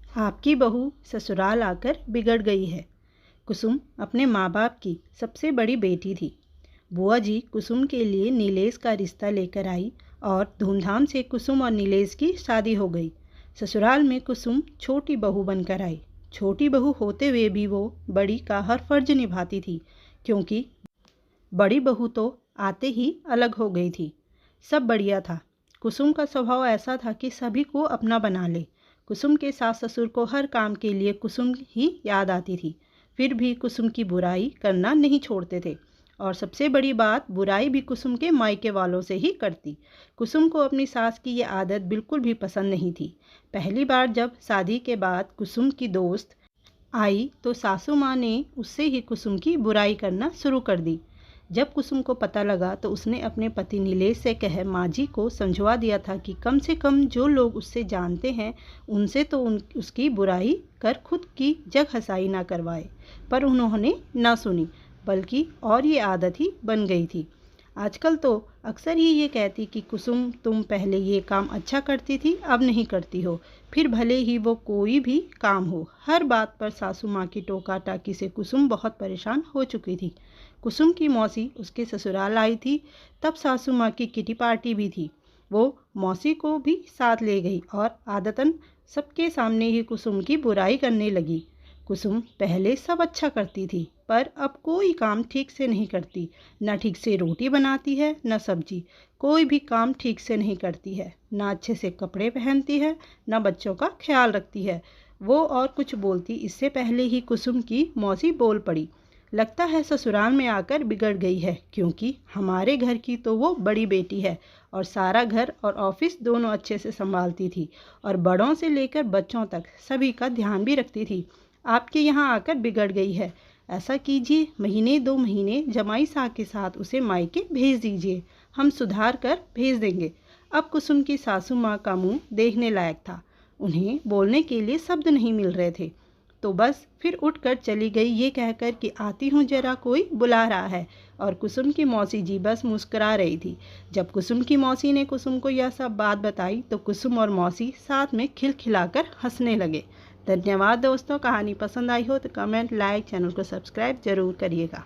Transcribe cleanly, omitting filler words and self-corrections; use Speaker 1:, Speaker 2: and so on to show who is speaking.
Speaker 1: आपकी बहू ससुराल आकर बिगड़ गई है। कुसुम अपने माँ बाप की सबसे बड़ी बेटी थी। बुआ जी कुसुम के लिए नीलेश का रिश्ता लेकर आई और धूमधाम से कुसुम और नीलेश की शादी हो गई। ससुराल में कुसुम छोटी बहू बनकर आई। छोटी बहू होते हुए भी वो बड़ी का हर फर्ज निभाती थी, क्योंकि बड़ी बहू तो आते ही अलग हो गई थी। सब बढ़िया था। कुसुम का स्वभाव ऐसा था कि सभी को अपना बना ले। कुसुम के सास ससुर को हर काम के लिए कुसुम ही याद आती थी, फिर भी कुसुम की बुराई करना नहीं छोड़ते थे। और सबसे बड़ी बात, बुराई भी कुसुम के मायके वालों से ही करती। कुसुम को अपनी सास की ये आदत बिल्कुल भी पसंद नहीं थी। पहली बार जब शादी के बाद कुसुम की दोस्त आई तो सासू माँ ने उससे ही कुसुम की बुराई करना शुरू कर दी। जब कुसुम को पता लगा तो उसने अपने पति नीलेश से कह माँ जी को समझवा दिया था कि कम से कम जो लोग उससे जानते हैं उनसे तो उसकी बुराई कर खुद की जग हंसाई ना करवाए। पर उन्होंने ना सुनी, बल्कि और ये आदत ही बन गई थी। आजकल तो अक्सर ही ये कहती कि कुसुम तुम पहले ये काम अच्छा करती थी, अब नहीं करती हो। फिर भले ही वो कोई भी काम हो, हर बात पर सासू माँ की टोका टाकी से कुसुम बहुत परेशान हो चुकी थी। कुसुम की मौसी उसके ससुराल आई थी, तब सासू माँ की किटी पार्टी भी थी। वो मौसी को भी साथ ले गई और आदतन सबके सामने ही कुसुम की बुराई करने लगी। कुसुम पहले सब अच्छा करती थी, पर अब कोई काम ठीक से नहीं करती। न ठीक से रोटी बनाती है, न सब्जी। कोई भी काम ठीक से नहीं करती है। न अच्छे से कपड़े पहनती है, न बच्चों का ख्याल रखती है। वो और कुछ बोलती इससे पहले ही कुसुम की मौसी बोल पड़ी। लगता है ससुराल में आकर बिगड़ गई है, क्योंकि हमारे घर की तो वो बड़ी बेटी है और सारा घर और ऑफिस दोनों अच्छे से संभालती थी और बड़ों से लेकर बच्चों तक सभी का ध्यान भी रखती थी। आपके यहाँ आकर बिगड़ गई है। ऐसा कीजिए, महीने 2 महीने जमाई साहब के साथ उसे मायके भेज दीजिए, हम सुधार कर भेज देंगे। अब कुसुम की सासू माँ का मुंह देखने लायक था। उन्हें बोलने के लिए शब्द नहीं मिल रहे थे, तो बस फिर उठकर चली गई ये कहकर कि आती हूँ, जरा कोई बुला रहा है। और कुसुम की मौसी जी बस मुस्कुरा रही थी। जब कुसुम की मौसी ने कुसुम को यह सब बात बताई तो कुसुम और मौसी साथ में खिलखिलाकर हंसने लगे। धन्यवाद दोस्तों। कहानी पसंद आई हो तो कमेंट, लाइक, चैनल को सब्सक्राइब जरूर करिएगा।